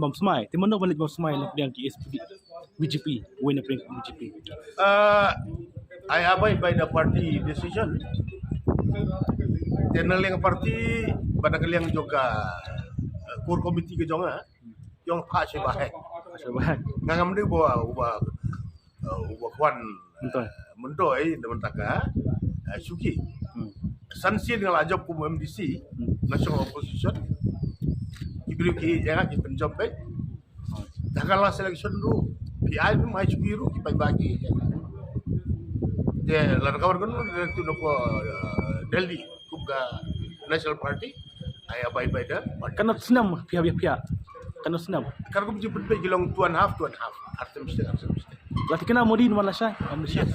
Bam Smai. Di mana balik Bam Smai nak yang KSPD BJP, win apa BJP. I abide by the party decision. Tenal yang parti barangkali yang juga core committee ke jonga yang pak sebahai. Sebab Ngam dia bawa ubah kwan betul. mentoi dan mentaka Suki. Sanksi dengan ajab kum MDC National Opposition. Ibri ki jangan ki penjampai. Takkanlah selection dulu. PI pun mai biru ki bagi. Dia larkawar kan tu nak Delhi kubga National Party. I abide by that. Kan senam pihak-pihak. Kan senam. Karena kum jemput pe gilang 2.5. Artem mesti. Latih kena Modi Malaysia. Yes.